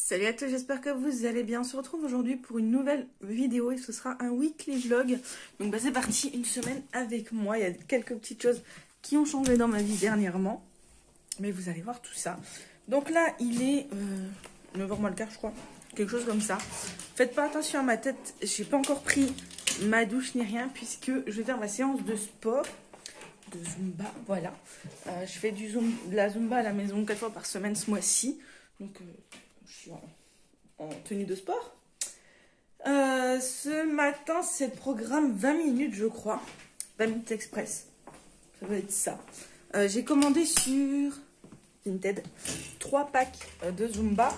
Salut à tous, j'espère que vous allez bien. On se retrouve aujourd'hui pour une nouvelle vidéo et ce sera un weekly vlog. Donc c'est parti, une semaine avec moi. Il y a quelques petites choses qui ont changé dans ma vie dernièrement. Mais vous allez voir tout ça. Donc là, il est 9h moins le quart, je crois. Quelque chose comme ça. Faites pas attention à ma tête. J'ai pas encore pris ma douche ni rien puisque je vais faire ma séance de sport. De Zumba, voilà. Je fais de la Zumba à la maison 4 fois par semaine ce mois-ci. Donc je suis en tenue de sport. Ce matin, c'est le programme 20 minutes, je crois. 20 minutes express. Ça doit être ça. J'ai commandé sur Vinted 3 packs de Zumba.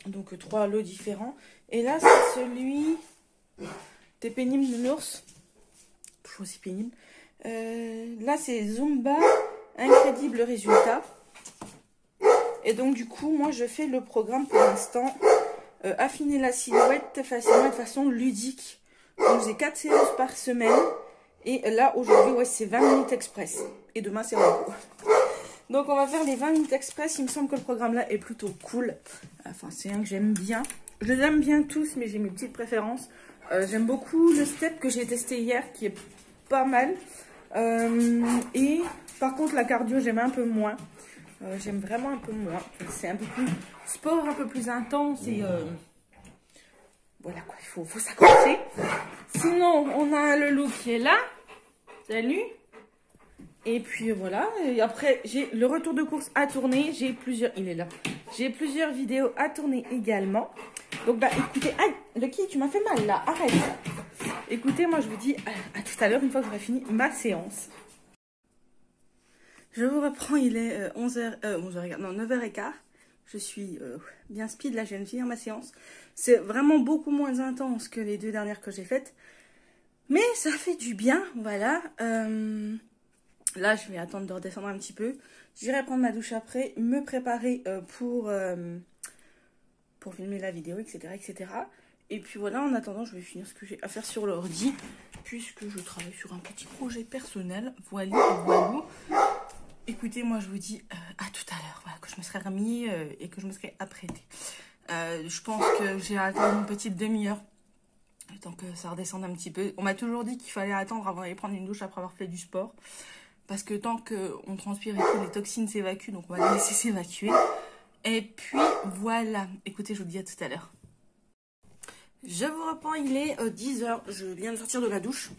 Donc 3 lots différents. Et là, c'est celui des pénibles de l'ours. Toujours aussi pénible. Là, c'est Zumba, incroyable résultat. Et donc, du coup, moi, je fais le programme pour l'instant. Affiner la silhouette facilement de façon ludique. Donc, j'ai 4 séances par semaine. Et là, aujourd'hui, ouais, c'est 20 minutes express. Et demain, c'est repos. Donc, on va faire les 20 minutes express. Il me semble que le programme là est plutôt cool. Enfin, c'est un que j'aime bien. Je les aime bien tous, mais j'ai mes petites préférences. J'aime beaucoup le step que j'ai testé hier, qui est pas mal. Et par contre, la cardio, j'aime un peu moins. J'aime vraiment un peu moins. C'est un peu plus sport, un peu plus intense. Et voilà quoi, il faut s'accrocher. Sinon, on a le look qui est là. Salut. Et puis voilà. Et après, j'ai le retour de course à tourner. J'ai plusieurs. Il est là. J'ai plusieurs vidéos à tourner également. Donc, bah écoutez. Aïe, Lucky, tu m'as fait mal là. Arrête. Écoutez, moi je vous dis à tout à l'heure, une fois que j'aurai fini ma séance. Je vous reprends, il est 9h15. Je suis bien speed, là je viens de finir ma séance. C'est vraiment beaucoup moins intense que les 2 dernières que j'ai faites. Mais ça fait du bien, voilà. Là je vais attendre de redescendre un petit peu. J'irai prendre ma douche après, me préparer pour filmer la vidéo, etc., etc. Et puis voilà, en attendant, je vais finir ce que j'ai à faire sur l'ordi, puisque je travaille sur un petit projet personnel. Voilà, voilà. Écoutez, moi je vous dis à tout à l'heure, voilà, que je me serai remis et que je me serai apprêtée. Je pense que j'ai attendu une petite demi-heure, le temps que ça redescende un petit peu. On m'a toujours dit qu'il fallait attendre avant d'aller prendre une douche après avoir fait du sport. Parce que tant qu'on transpire et que les toxines s'évacuent, donc on va les laisser s'évacuer. Et puis voilà, écoutez, je vous dis à tout à l'heure. Je vous reprends, il est 10h, je viens de sortir de la douche.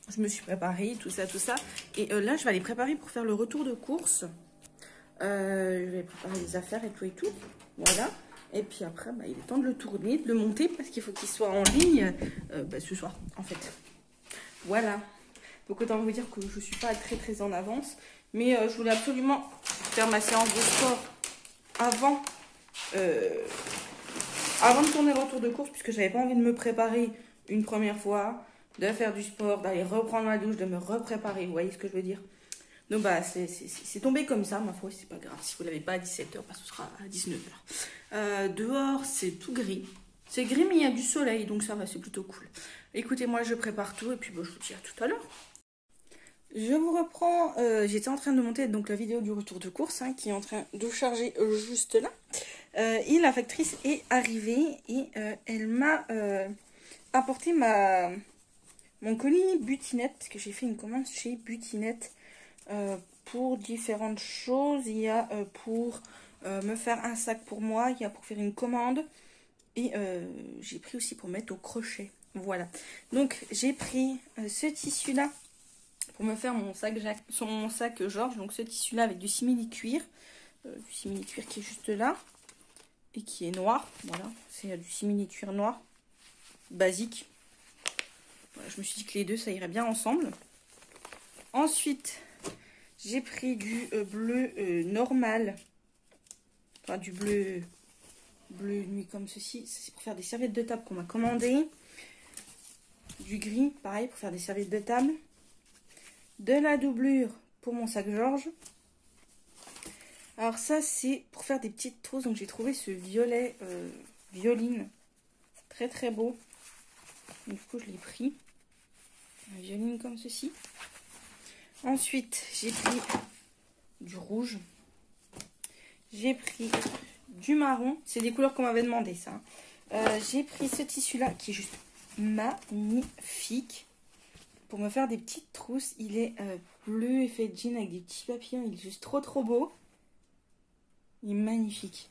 Je me suis préparée, tout ça, tout ça. Et là, je vais aller préparer pour faire le retour de course. Je vais préparer les affaires et tout. Voilà. Et puis après, bah, il est temps de le tourner, de le monter, parce qu'il faut qu'il soit en ligne ce soir, en fait. Voilà. Donc autant vous dire que je ne suis pas très en avance. Mais je voulais absolument faire ma séance de sport avant de tourner le retour de course, puisque j'avais pas envie de me préparer une première fois, de faire du sport, d'aller reprendre ma douche, de me repréparer, vous voyez ce que je veux dire. Donc bah c'est tombé comme ça, ma foi, c'est pas grave. Si vous l'avez pas à 17h, bah, ce sera à 19h. Dehors, c'est tout gris. C'est gris, mais il y a du soleil, donc ça va, c'est plutôt cool. Écoutez, moi je prépare tout, et puis bah, je vous dis à tout à l'heure. Je vous reprends, j'étais en train de monter donc la vidéo du retour de course, qui est en train de charger juste là. Et la factrice est arrivée et elle m'a apporté mon colis Butinette, parce que j'ai fait une commande chez Butinette pour différentes choses. Il y a pour me faire un sac pour moi, il y a pour faire une commande et j'ai pris aussi pour mettre au crochet. Voilà, donc j'ai pris ce tissu là pour me faire mon sac Georges, donc ce tissu là avec du simili-cuir qui est juste là et qui est noir. Voilà, c'est du simili-cuir noir basique. Voilà, je me suis dit que les deux ça irait bien ensemble. Ensuite j'ai pris du bleu normal, enfin du bleu nuit comme ceci. C'est pour faire des serviettes de table qu'on m'a commandé. Du gris pareil pour faire des serviettes de table. De la doublure pour mon sac Georges. Alors ça c'est pour faire des petites trousses, donc j'ai trouvé ce violet violine très beau. Du coup je l'ai pris, un violine comme ceci. Ensuite j'ai pris du rouge, j'ai pris du marron. C'est des couleurs qu'on m'avait demandé, ça. J'ai pris ce tissu-là qui est juste magnifique. Pour me faire des petites trousses. Il est bleu, effet jean avec des petits papillons. Il est juste trop beau. Il est magnifique.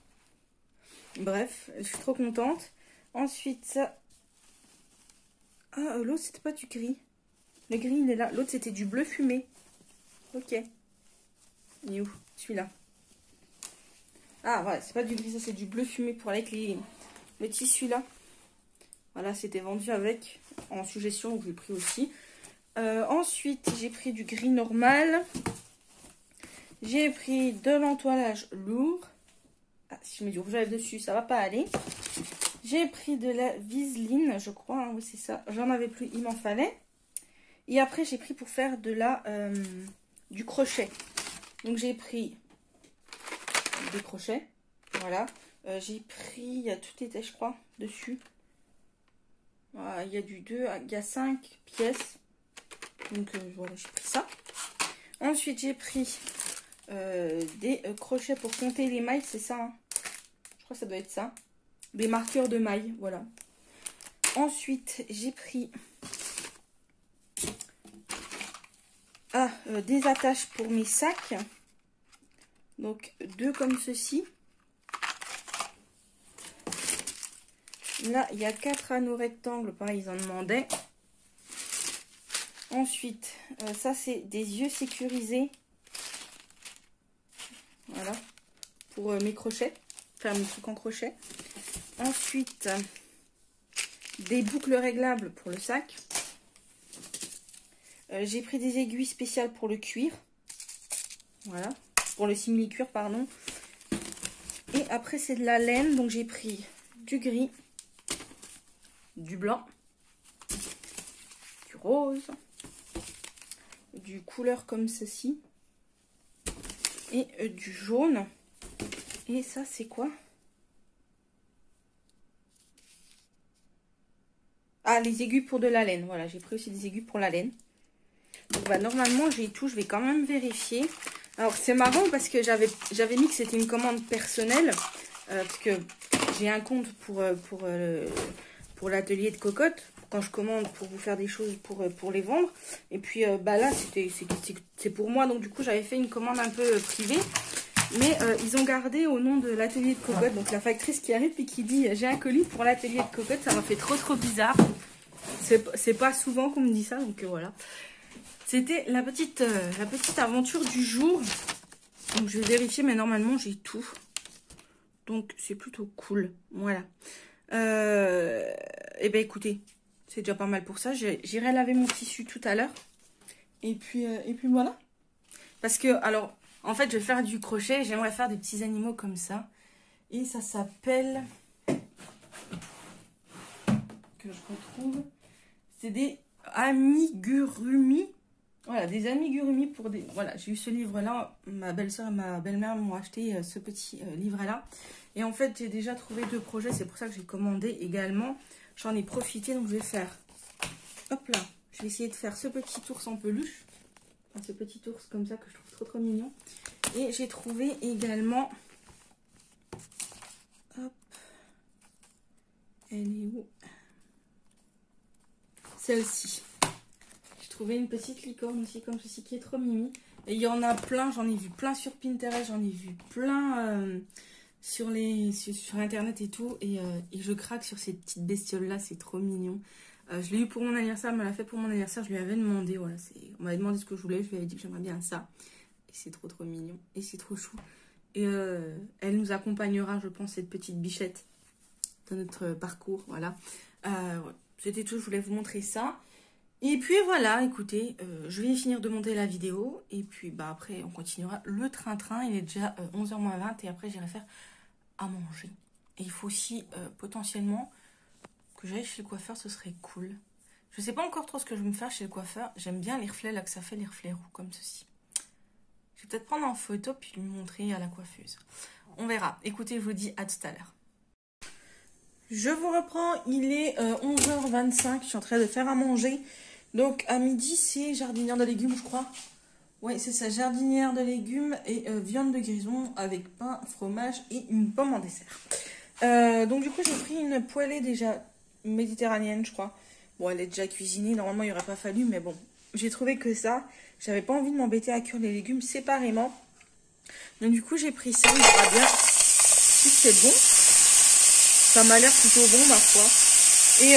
Bref, je suis trop contente. Ensuite, ça... Ah, l'autre, c'était pas du gris. Le gris, il est là. L'autre, c'était du bleu fumé. Ok. Il est où? Celui-là. Ah, voilà, c'est pas du gris, ça, c'est du bleu fumé pour avec le tissu là. Voilà, c'était vendu avec en suggestion, donc je l'ai pris aussi. Ensuite, j'ai pris du gris normal. J'ai pris de l'entoilage lourd. Ah, si je mets du rouge à lèvres dessus, ça va pas aller. J'ai pris de la viseline, je crois. Hein, oui, c'est ça. J'en avais plus, il m'en fallait. Et après, j'ai pris pour faire du crochet. Donc, j'ai pris des crochets. Voilà. J'ai pris, il y a tout était, je crois, dessus. Voilà, il y a du 2, il y a 5 pièces. Donc, voilà, j'ai pris ça. Ensuite, j'ai pris des crochets pour compter les mailles, c'est ça. Hein, je crois que ça doit être ça. Des marqueurs de mailles, voilà. Ensuite, j'ai pris des attaches pour mes sacs. Donc, 2 comme ceci. Là, il y a 4 anneaux rectangles. Pareil, ils en demandaient. Ensuite, ça, c'est des yeux sécurisés. Voilà. Pour mes crochets. Faire mes trucs en crochet. Ensuite, des boucles réglables pour le sac. J'ai pris des aiguilles spéciales pour le cuir. Voilà. Pour le simili-cuir, pardon. Et après, c'est de la laine. Donc, j'ai pris du gris, du blanc, du rose, du couleur comme ceci. Et du jaune. Et ça, c'est quoi? Ah, les aiguilles pour de la laine. Voilà, j'ai pris aussi des aiguilles pour la laine. Donc, bah, normalement, j'ai tout. Je vais quand même vérifier. Alors, c'est marrant parce que j'avais mis que c'était une commande personnelle. Parce que j'ai un compte pour l'atelier de cocotte. Quand je commande pour vous faire des choses pour les vendre. Et puis, bah là, c'est pour moi. Donc, du coup, j'avais fait une commande un peu privée. Mais ils ont gardé au nom de l'atelier de cocotte. Donc, la factrice qui arrive et qui dit « J'ai un colis pour l'atelier de cocotte ». Ça m'a fait trop bizarre. C'est pas souvent qu'on me dit ça. Donc, voilà. C'était la petite aventure du jour. Donc, je vais vérifier. Mais normalement, j'ai tout. Donc, c'est plutôt cool. Voilà. Et ben écoutez, c'est déjà pas mal pour ça. J'irai laver mon tissu tout à l'heure. Et puis voilà. Parce que, alors... En fait, je vais faire du crochet. J'aimerais faire des petits animaux comme ça. Et ça s'appelle... Que je retrouve. C'est des amigurumi. Voilà, des amigurumi pour des... Voilà, j'ai eu ce livre-là. Ma belle-sœur et ma belle-mère m'ont acheté ce petit livre-là. Et en fait, j'ai déjà trouvé 2 projets. C'est pour ça que j'ai commandé également. J'en ai profité. Donc, je vais faire... Hop là. Je vais essayer de faire ce petit ours en peluche. Enfin, ce petit ours comme ça que je trouve trop mignon. Et j'ai trouvé également... Hop. Elle est où? Celle-ci. J'ai trouvé une petite licorne aussi comme ceci qui est trop mimi. Et il y en a plein. J'en ai vu plein sur Pinterest. J'en ai vu plein sur Internet et tout. Et je craque sur ces petites bestioles-là. C'est trop mignon. Je l'ai eu pour mon anniversaire. Elle me l'a fait pour mon anniversaire. Je lui avais demandé. Voilà, on m'avait demandé ce que je voulais. Je lui avais dit que j'aimerais bien ça. Et c'est trop mignon. Et c'est trop chou. Et elle nous accompagnera, je pense, cette petite bichette dans notre parcours. Voilà. C'était tout. Je voulais vous montrer ça. Et puis voilà, écoutez, je vais finir de monter la vidéo. Et puis bah après, on continuera le train-train. Il est déjà 11h moins 20. Et après, j'irai faire à manger. Et il faut aussi potentiellement que j'aille chez le coiffeur. Ce serait cool. Je sais pas encore trop ce que je vais me faire chez le coiffeur. J'aime bien les reflets là que ça fait, les reflets roux comme ceci. Je vais peut-être prendre en photo puis lui montrer à la coiffeuse. On verra. Écoutez, je vous dis à tout à l'heure. Je vous reprends. Il est 11h25. Je suis en train de faire à manger. Donc, à midi, c'est jardinière de légumes, je crois. Ouais, c'est ça, jardinière de légumes et viande de grison avec pain, fromage et une pomme en dessert. Donc du coup, j'ai pris une poêlée déjà méditerranéenne, je crois. Bon, elle est déjà cuisinée, normalement, il n'y aurait pas fallu, mais bon. J'ai trouvé que ça, j'avais pas envie de m'embêter à cuire les légumes séparément. Donc du coup, j'ai pris ça, on verra bien si c'est bon. Ça m'a l'air plutôt bon, ma foi. Et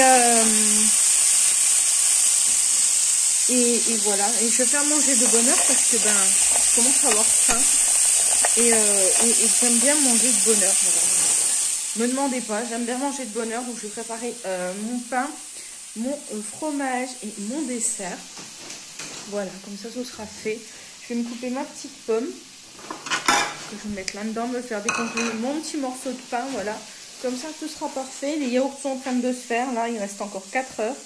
voilà. Et je vais faire manger de bonne heure parce que ben, je commence à avoir faim. Et j'aime bien manger de bonne heure. Voilà. Me demandez pas, j'aime bien manger de bonne heure. Donc je vais préparer mon pain, mon fromage et mon dessert. Voilà, comme ça, ce sera fait. Je vais me couper ma petite pomme. Que je vais me mettre là-dedans, me faire décomposer mon petit morceau de pain. Voilà. Comme ça, tout sera parfait. Les yaourts sont en train de se faire. Là, il reste encore 4 heures.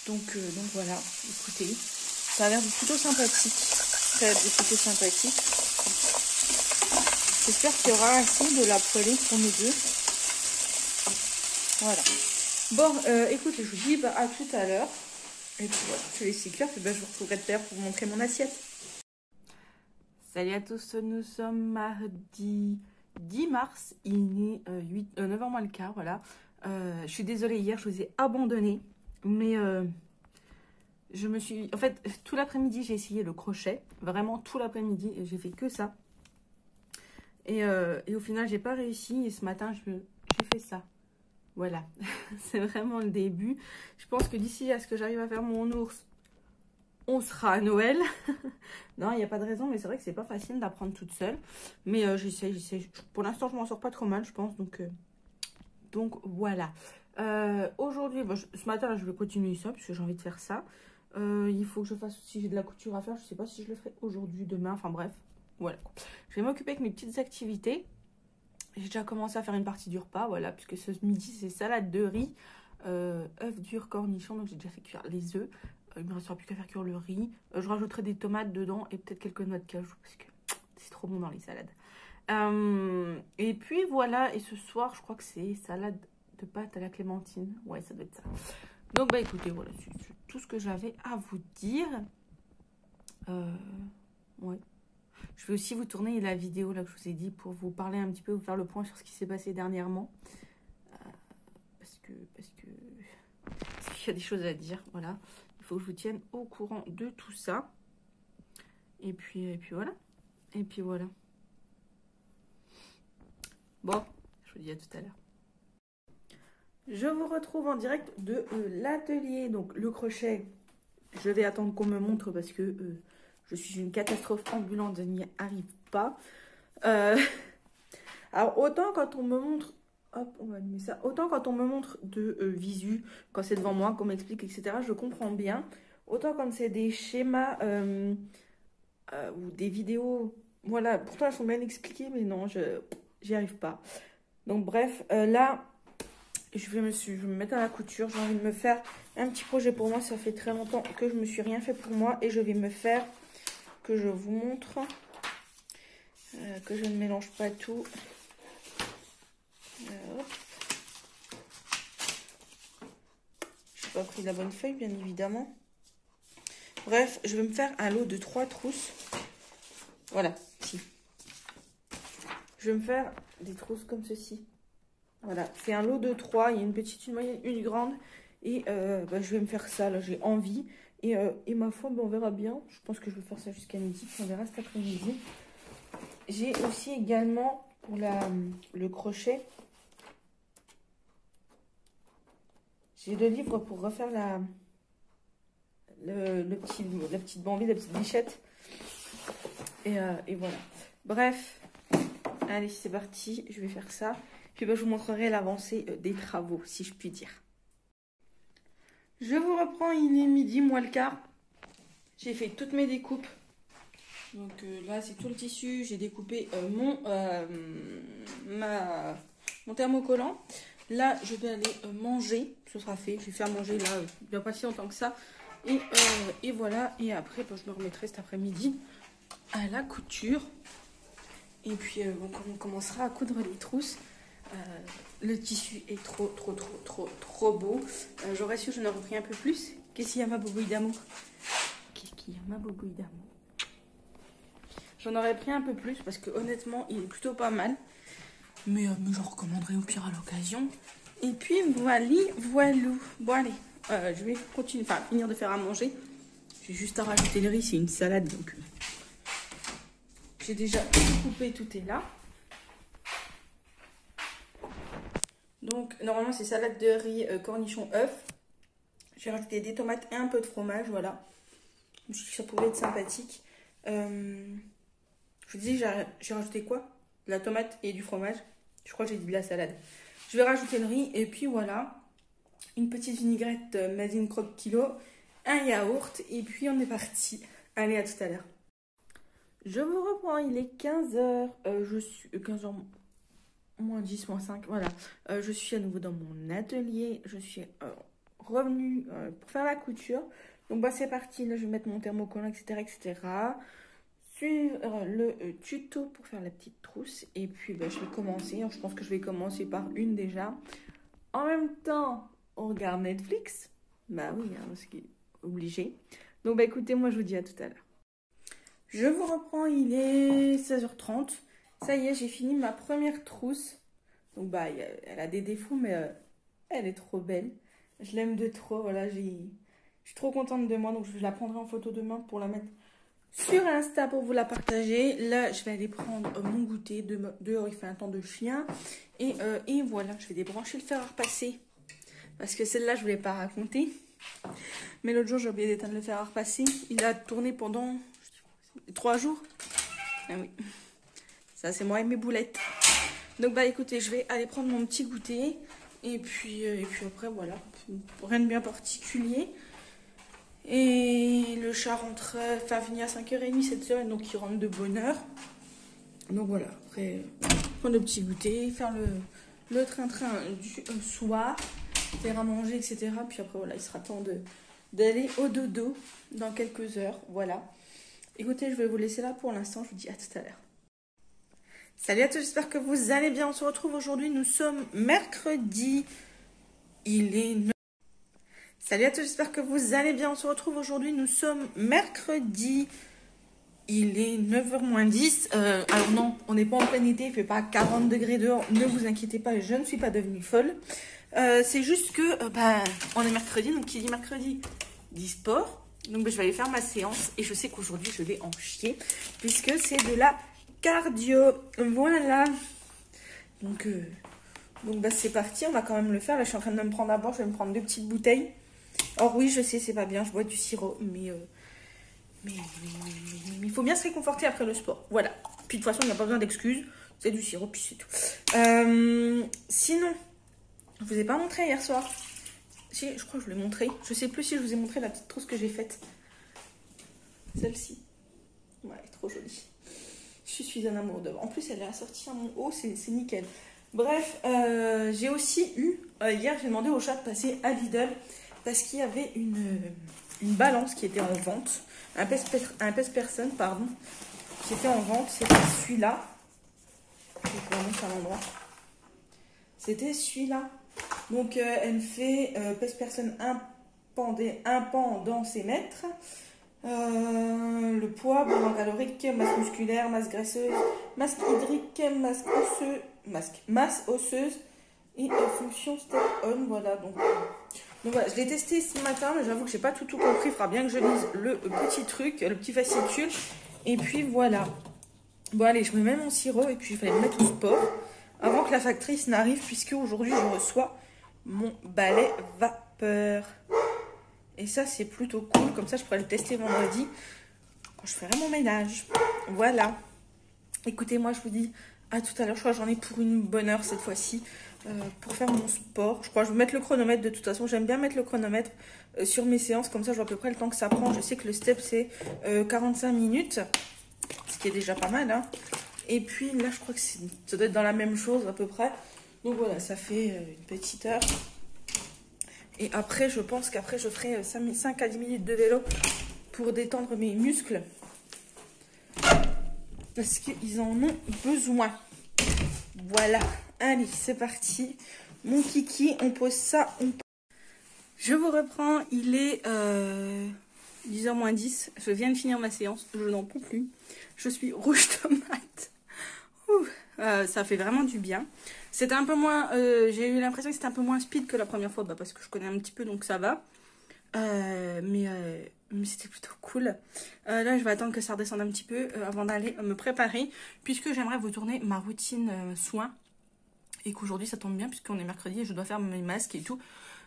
Donc voilà, écoutez, ça a l'air plutôt sympathique. Ça a l'air plutôt sympathique. J'espère qu'il y aura assez de la poêlée pour nous deux. Voilà. Bon, écoutez, je vous dis à tout à l'heure. Et puis voilà, je vais laisser cuire. Puis je vous retrouverai tout à l'heure pour vous montrer mon assiette. Salut à tous, nous sommes mardi 10 mars. Il est 9h moins le quart, voilà. Je suis désolée, hier je vous ai abandonné. Mais je me suis... En fait, tout l'après-midi, j'ai essayé le crochet. Vraiment, tout l'après-midi. Et j'ai fait que ça. Et au final, j'ai pas réussi. Et ce matin, j'ai fait ça. Voilà. C'est vraiment le début. Je pense que d'ici à ce que j'arrive à faire mon ours, on sera à Noël. Non, il n'y a pas de raison. Mais c'est vrai que c'est pas facile d'apprendre toute seule. Mais j'essaie. Pour l'instant, je m'en sors pas trop mal, je pense. Donc voilà. Aujourd'hui, bon, ce matin, là, je vais continuer ça, parce que j'ai envie de faire ça. Il faut que je fasse, si j'ai de la couture à faire, je sais pas si je le ferai aujourd'hui, demain, enfin bref. Voilà. Je vais m'occuper avec mes petites activités. J'ai déjà commencé à faire une partie du repas, voilà, puisque ce midi, c'est salade de riz, œufs durs, cornichons, donc j'ai déjà fait cuire les œufs. Il me restera plus qu'à faire cuire le riz. Je rajouterai des tomates dedans et peut-être quelques noix de cajou, parce que c'est trop bon dans les salades. Et puis voilà, et ce soir, je crois que c'est salade de pâtes à la clémentine. Ouais, ça doit être ça. Donc, bah écoutez, voilà, c'est tout ce que j'avais à vous dire. Ouais. Je vais aussi vous tourner la vidéo là que je vous ai dit pour vous parler un petit peu, vous faire le point sur ce qui s'est passé dernièrement. Parce qu'il y a des choses à dire, voilà. Il faut que je vous tienne au courant de tout ça. Et puis voilà. Et puis voilà. Bon, je vous dis à tout à l'heure. Je vous retrouve en direct de l'atelier. Donc le crochet, je vais attendre qu'on me montre parce que je suis une catastrophe ambulante, je n'y arrive pas. Alors autant quand on me montre, hop, on va allumer ça. Autant quand on me montre de visu, quand c'est devant moi, qu'on m'explique, etc., je comprends bien. Autant quand c'est des schémas ou des vidéos, voilà, pourtant elles sont bien expliquées, mais non, j'y arrive pas. Donc bref, là... Je vais me mettre à la couture. J'ai envie de me faire un petit projet pour moi. Ça fait très longtemps que je ne me suis rien fait pour moi. Et je vais me faire, que je vous montre, que je ne mélange pas tout. Je n'ai pas pris la bonne feuille, bien évidemment. Bref, je vais me faire un lot de 3 trousses. Voilà, si. Je vais me faire des trousses comme ceci. Voilà, c'est un lot de 3, il y a une petite, une moyenne, une grande. Et bah, je vais me faire ça, là j'ai envie. Et ma foi, bah, on verra bien. Je pense que je vais faire ça jusqu'à midi, puis on verra cet après-midi. J'ai aussi également pour le crochet, j'ai le livre pour refaire la petite bambine, la petite bichette. Et voilà. Bref, allez, c'est parti, je vais faire ça. Puis bah, je vous montrerai l'avancée des travaux, si je puis dire. Je vous reprends, il est midi, moins le quart. J'ai fait toutes mes découpes. Donc là, c'est tout le tissu. J'ai découpé mon thermocollant. Là, je vais aller manger. Ce sera fait. Je vais faire manger là, bien pas si longtemps que ça. Et voilà. Et après, bah, je me remettrai cet après-midi à la couture. Et puis, on commencera à coudre les trousses. Le tissu est trop beau. J'aurais su, je n'aurais pris un peu plus. Qu'est-ce qu'il y a, ma bobouille d'amour? Qu'est-ce qu'il y a, ma bobouille d'amour? J'en aurais pris un peu plus parce que honnêtement, il est plutôt pas mal. Mais j'en recommanderai au pire à l'occasion. Et puis voilou. Bon allez, je vais continuer, enfin finir de faire à manger. J'ai juste à rajouter le riz, c'est une salade donc. J'ai déjà coupé, tout est là. Donc normalement c'est salade de riz, cornichon, œuf. J'ai rajouté des tomates et un peu de fromage, voilà. Je me suis dit que ça pouvait être sympathique. Je vous dis, j'ai rajouté quoi? De la tomate et du fromage. Je crois que j'ai dit de la salade. Je vais rajouter le riz et puis voilà. Une petite vinaigrette Mazine Croque Kilo. Un yaourt et puis on est parti. Allez, à tout à l'heure. Je vous reprends, il est 15h. Je suis 15h moins 10, moins 5. Voilà. Je suis à nouveau dans mon atelier. Je suis revenue pour faire la couture. Donc bah c'est parti. Là, je vais mettre mon thermocollant, etc. etc. Suivre le tuto pour faire la petite trousse. Et puis bah, je vais commencer. Je pense que je vais commencer par une déjà. En même temps, on regarde Netflix. Bah oui, hein, parce qu'il est obligé. Donc bah écoutez, moi je vous dis à tout à l'heure. Je vous reprends, il est 16h30. Ça y est, j'ai fini ma première trousse. Donc bah, elle a des défauts, mais elle est trop belle. Je l'aime de trop, voilà, je suis trop contente de moi. Donc je la prendrai en photo demain pour la mettre sur Insta pour vous la partager. Là, je vais aller prendre mon goûter. Dehors, il fait un temps de chien. Et voilà, je vais débrancher le fer à repasser. Parce que celle-là, je ne voulais pas raconter. Mais l'autre jour, j'ai oublié d'éteindre le fer à repasser. Il a tourné pendant 3 jours. Ah oui. Ça, c'est moi et mes boulettes. Donc, bah écoutez, je vais aller prendre mon petit goûter. Et puis après, voilà. Rien de bien particulier. Et le chat rentre, enfin, finit à 5h30 cette semaine. Donc, il rentre de bonne heure. Donc, voilà. Après, prendre le petit goûter. Faire le train-train du soir. Faire à manger, etc. Puis après, voilà, il sera temps d'aller au dodo dans quelques heures. Voilà. Écoutez, je vais vous laisser là pour l'instant. Je vous dis à tout à l'heure. Salut à tous, j'espère que vous allez bien. On se retrouve aujourd'hui. Nous sommes mercredi. Il est 9... Salut à tous, j'espère que vous allez bien. On se retrouve aujourd'hui. Nous sommes mercredi. Il est 9h moins 10. Alors non, on n'est pas en plein été. Il ne fait pas 40 degrés dehors. Ne vous inquiétez pas, je ne suis pas devenue folle. C'est juste que on est mercredi, donc qui dit mercredi dit sport. Donc je vais aller faire ma séance et je sais qu'aujourd'hui je vais en chier puisque c'est de la cardio. Voilà. Donc c'est parti, on va quand même le faire. Là je suis en train de me prendre à boire, je vais me prendre 2 petites bouteilles. Or oui, je sais, c'est pas bien, je bois du sirop, mais il faut bien se réconforter après le sport. Voilà. Puis de toute façon, il n'y a pas besoin d'excuses. C'est du sirop, puis c'est tout. Sinon, je vous ai pas montré hier soir. Si, je crois que je vous l'ai montré. Je sais plus si je vous ai montré la petite trousse que j'ai faite. Celle-ci. Ouais, elle est trop jolie. Je suis un amour d'œuvre. En plus, elle est assortie à mon haut, c'est nickel. Bref, j'ai aussi eu... hier, j'ai demandé au chat de passer à Lidl parce qu'il y avait une balance qui était en vente. Un pèse-personne, pardon, qui était en vente. C'était celui-là. Je vous montrer à l'endroit. C'était celui-là. Donc, elle fait pèse-personne un pan dans ses mètres. Le poids, bilan calorique, masse musculaire, masse graisseuse, masse hydrique, masse osseuse et fonction step-on. Voilà, donc voilà, je l'ai testé ce matin, mais j'avoue que j'ai pas tout compris. Il faudra bien que je lise le petit truc, le petit fascicule. Et puis voilà. Bon, allez, je me mets mon sirop et puis je vais le mettre au sport avant que la factrice n'arrive, puisque aujourd'hui je reçois mon balai vapeur. Et ça, c'est plutôt cool. Comme ça, je pourrais le tester vendredi quand je ferai mon ménage. Voilà. Écoutez, moi, je vous dis à tout à l'heure. Je crois que j'en ai pour une bonne heure cette fois-ci pour faire mon sport. Je crois que je vais mettre le chronomètre de toute façon. J'aime bien mettre le chronomètre sur mes séances. Comme ça, je vois à peu près le temps que ça prend. Je sais que le step, c'est 45 minutes. Ce qui est déjà pas mal. Hein. Et puis là, je crois que ça doit être dans la même chose à peu près. Donc voilà, ça fait une petite heure. Et après, je pense qu'après, je ferai 5 à 10 minutes de vélo pour détendre mes muscles. Parce qu'ils en ont besoin. Voilà. Allez, c'est parti. Mon kiki, on pose ça. Je vous reprends. Il est 10h moins 10. Je viens de finir ma séance. Je n'en peux plus. Je suis rouge tomate. Ça fait vraiment du bien. C'était un peu moins... j'ai eu l'impression que c'était un peu moins speed que la première fois. Parce que je connais un petit peu, donc ça va. Mais c'était plutôt cool. Là, je vais attendre que ça redescende un petit peu avant d'aller me préparer. Puisque j'aimerais vous tourner ma routine soins. Et qu'aujourd'hui, ça tombe bien puisqu'on est mercredi et je dois faire mes masques et tout.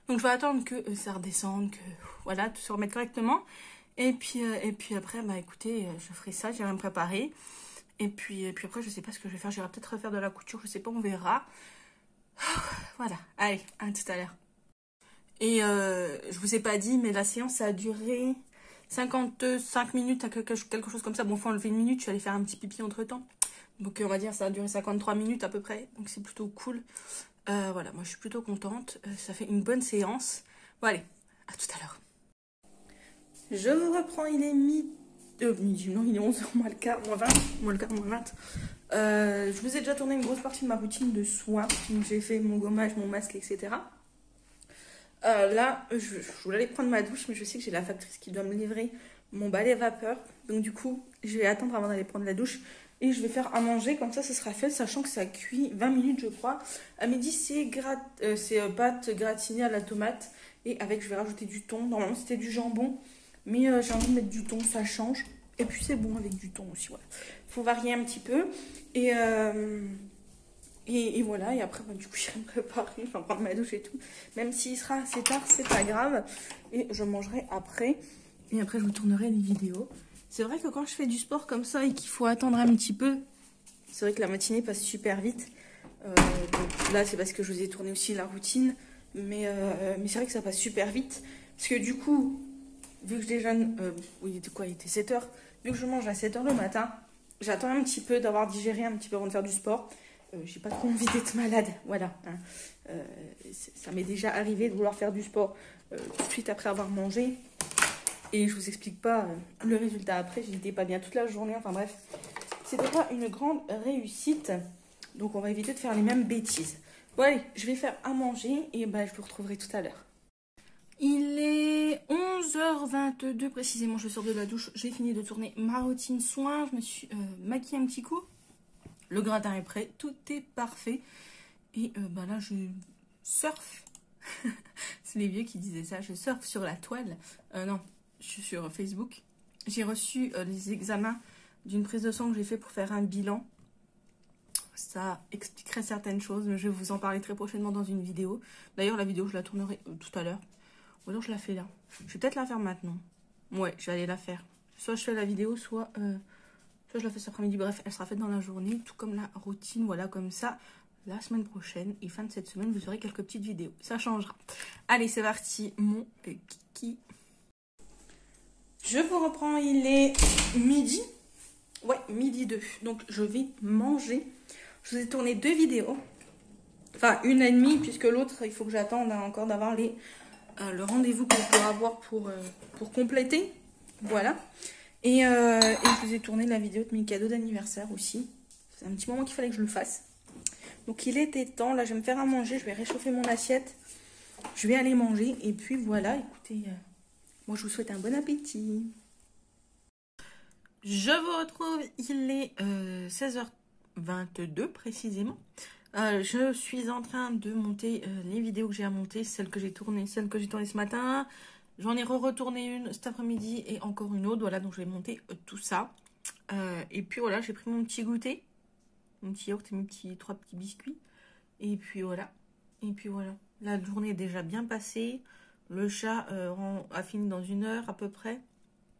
Donc, je vais attendre que ça redescende, que voilà, tout se remette correctement. Et puis après, bah écoutez, je ferai ça, j'irai me préparer. Et puis après, je sais pas ce que je vais faire. J'irai peut-être refaire de la couture, je sais pas, on verra. Voilà, allez, à tout à l'heure. Et je vous ai pas dit, mais la séance, ça a duré 55 minutes, quelque chose comme ça. Bon, faut enlever une minute, je suis allée faire un petit pipi entre-temps. Donc, on va dire, ça a duré 53 minutes à peu près. Donc, c'est plutôt cool. Voilà, moi, je suis plutôt contente. Ça fait une bonne séance. Bon, allez, à tout à l'heure. Je vous reprends, il est midi, non, il est 11h, moins le quart, moins 20. Je vous ai déjà tourné une grosse partie de ma routine de soins. Donc, j'ai fait mon gommage, mon masque, etc. Là, je voulais aller prendre ma douche, mais je sais que j'ai la factrice qui doit me livrer mon balai vapeur. Donc, du coup, je vais attendre avant d'aller prendre la douche. Et je vais faire à manger, comme ça sera fait, sachant que ça cuit 20 minutes, je crois. À midi, c'est pâtes gratinées à la tomate. Et avec, je vais rajouter du thon. Normalement, c'était du jambon. Mais j'ai envie de mettre du thon, ça change. Et puis, c'est bon avec du thon aussi, voilà. Faut varier un petit peu. Et voilà. Et après, bah, du coup, j'irai me préparer. Je vais prendre ma douche et tout. Même s'il sera assez tard, c'est pas grave. Et je mangerai après. Et après, je vous tournerai des vidéos. C'est vrai que quand je fais du sport comme ça et qu'il faut attendre un petit peu, c'est vrai que la matinée passe super vite. Donc là, c'est parce que je vous ai tourné aussi la routine. Mais c'est vrai que ça passe super vite. Parce que du coup, vu que je déjeune, il était quoi? Il était 7h. Vu que je mange à 7h le matin, j'attends un petit peu d'avoir digéré un petit peu avant de faire du sport. J'ai pas trop envie d'être malade. Voilà. Hein. Ça m'est déjà arrivé de vouloir faire du sport tout de suite après avoir mangé. Et je vous explique pas le résultat après, j'étais pas bien toute la journée, enfin bref. C'était pas une grande réussite, donc on va éviter de faire les mêmes bêtises. Bon allez, je vais faire à manger et bah, je vous retrouverai tout à l'heure. Il est 11h22 précisément, je sors de la douche, j'ai fini de tourner ma routine soin, je me suis maquillée un petit coup. Le gratin est prêt, tout est parfait. Et bah là je surfe, c'est les vieux qui disaient ça, je surfe sur la toile, non. Je suis sur Facebook. J'ai reçu les examens d'une prise de sang que j'ai fait pour faire un bilan. Ça expliquerait certaines choses, mais je vais vous en parler très prochainement dans une vidéo. D'ailleurs, la vidéo, je la tournerai tout à l'heure. Ou alors, je la fais là. Je vais peut-être la faire maintenant. Ouais, je vais aller la faire. Soit je fais la vidéo, soit je la fais cet après-midi. Bref, elle sera faite dans la journée, tout comme la routine. Voilà, comme ça, la semaine prochaine et fin de cette semaine, vous aurez quelques petites vidéos. Ça changera. Allez, c'est parti, mon kiki. Je vous reprends, il est midi. Ouais, midi 2. Donc, je vais manger. Je vous ai tourné 2 vidéos. Enfin, une et demie, puisque l'autre, il faut que j'attende encore d'avoir le rendez-vous qu'on pourra avoir pour compléter. Voilà. Et je vous ai tourné la vidéo de mes cadeaux d'anniversaire aussi. C'est un petit moment qu'il fallait que je le fasse. Donc, il était temps. Là, je vais me faire à manger. Je vais réchauffer mon assiette. Je vais aller manger. Et puis, voilà, écoutez... moi, je vous souhaite un bon appétit. Je vous retrouve, il est 16h22 précisément. Je suis en train de monter les vidéos que j'ai à monter, celles que j'ai tournées ce matin. J'en ai retourné une cet après-midi et encore une autre. Voilà, donc je vais monter tout ça. Et puis voilà, j'ai pris mon petit goûter, mon petit yaourt et mes 3 petits biscuits. Et puis voilà. La journée est déjà bien passée. Le chat a fini dans 1 heure à peu près.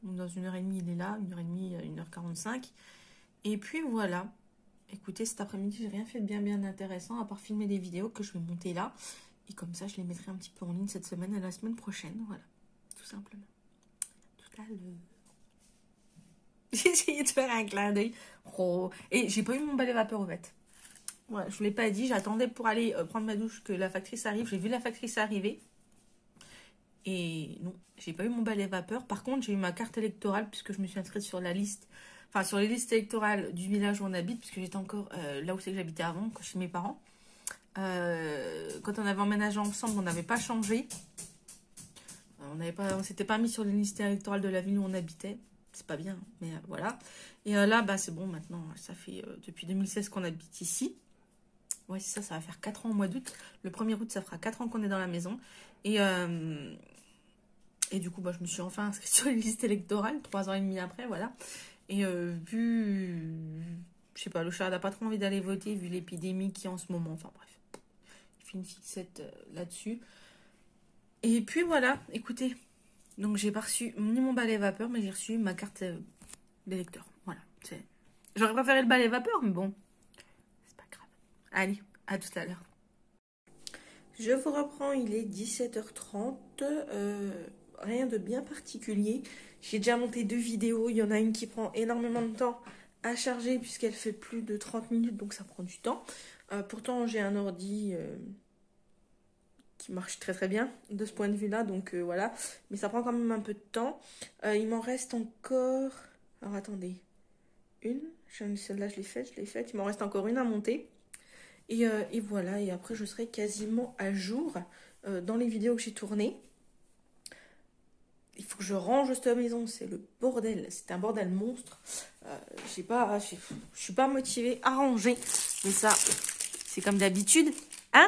Donc dans 1h30, il est là. 1h30, 1h45. Et puis voilà. Écoutez, cet après-midi, j'ai rien fait de bien intéressant à part filmer des vidéos que je vais monter là. Et comme ça, je les mettrai un petit peu en ligne cette semaine et la semaine prochaine. Voilà. Tout simplement. Tout à l'heure. J'ai essayé de faire un clin d'œil. Oh. Et j'ai pas eu mon balai vapeur au fait. Voilà, je vous l'ai pas dit. J'attendais pour aller prendre ma douche que la factrice arrive. J'ai vu la factrice arriver. Et non, j'ai pas eu mon balai vapeur. Par contre, j'ai eu ma carte électorale puisque je me suis inscrite sur la liste, enfin sur les listes électorales du village où on habite, puisque j'étais encore là où c'est que j'habitais avant, chez mes parents. Quand on avait emménagé ensemble, on n'avait pas changé. on s'était pas mis sur les listes électorales de la ville où on habitait. C'est pas bien, mais voilà. Et là, bah, c'est bon, maintenant, ça fait depuis 2016 qu'on habite ici. Ouais, c'est ça, ça va faire 4 ans au mois d'août. Le 1er août, ça fera 4 ans qu'on est dans la maison. Et du coup, bah, je me suis enfin inscrite sur les listes électorales, 3 ans et demi après, voilà. Et je sais pas, le chat n'a pas trop envie d'aller voter vu l'épidémie qui est en ce moment. Enfin bref, il fait une fixette là-dessus. Et puis voilà, écoutez. Donc j'ai pas reçu ni mon balai vapeur, mais j'ai reçu ma carte d'électeur. Voilà. J'aurais préféré le balai vapeur, mais bon, c'est pas grave. Allez, à tout à l'heure. Je vous reprends, il est 17h30. Rien de bien particulier. J'ai déjà monté 2 vidéos. Il y en a une qui prend énormément de temps à charger puisqu'elle fait plus de 30 minutes, donc ça prend du temps. Pourtant, j'ai un ordi qui marche très très bien de ce point de vue-là, donc voilà. Mais ça prend quand même un peu de temps. Il m'en reste encore... Alors attendez. Celle-là, je l'ai faite. Il m'en reste encore une à monter. Et voilà, et après je serai quasiment à jour dans les vidéos que j'ai tournées. Il faut que je range cette maison, c'est le bordel, c'est un bordel monstre. Je suis pas motivée à ranger, mais ça, c'est comme d'habitude, hein?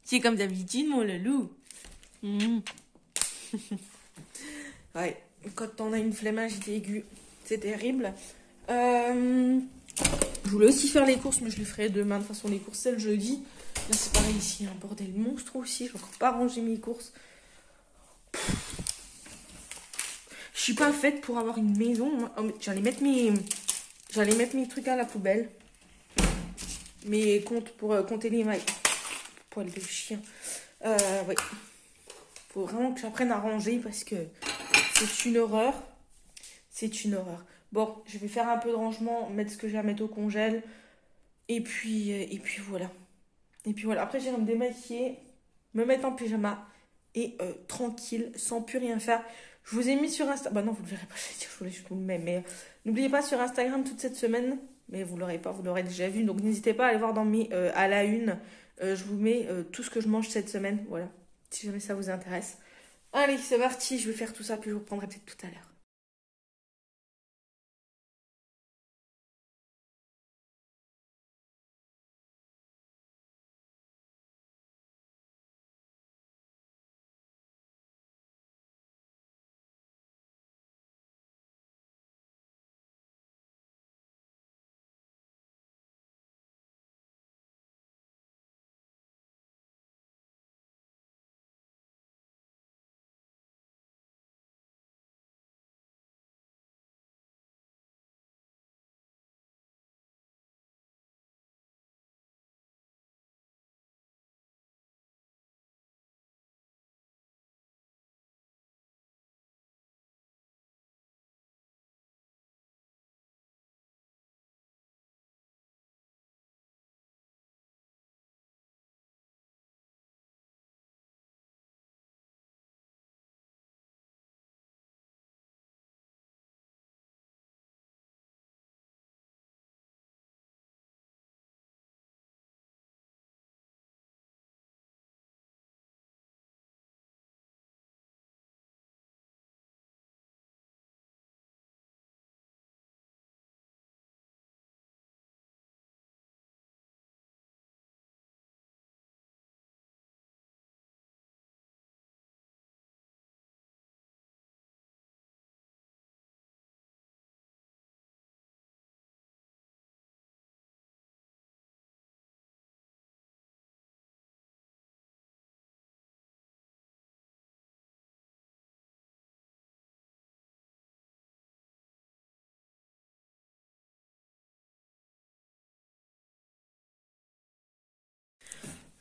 C'est comme d'habitude, mon loulou. Ouais, quand on a une flemmagité aiguë, c'est terrible. Je voulais aussi faire les courses, mais je les ferai demain. De toute façon, les courses, c'est le jeudi. Là, c'est pareil ici, un bordel monstre aussi. Je n'ai encore pas rangé mes courses. Je suis pas faite pour avoir une maison. J'allais mettre mes trucs à la poubelle. Mes comptes pour compter les mailles. Poil de chien. Ouais. Faut vraiment que j'apprenne à ranger parce que c'est une horreur. C'est une horreur. Bon, je vais faire un peu de rangement, mettre ce que j'ai à mettre au congèle. Et puis voilà. Et puis voilà. Après, j'irai me démaquiller, me mettre en pyjama et tranquille, sans plus rien faire. Je vous ai mis sur Instagram. Bah non, vous ne le verrez pas, je voulais juste vous le mettre. Mais n'oubliez pas sur Instagram toute cette semaine. Mais vous ne l'aurez pas, vous l'aurez déjà vu. Donc n'hésitez pas à aller voir dans mes à la une. Je vous mets tout ce que je mange cette semaine. Voilà. Si jamais ça vous intéresse. Allez, c'est parti. Je vais faire tout ça, puis je vous reprendrai peut-être tout à l'heure.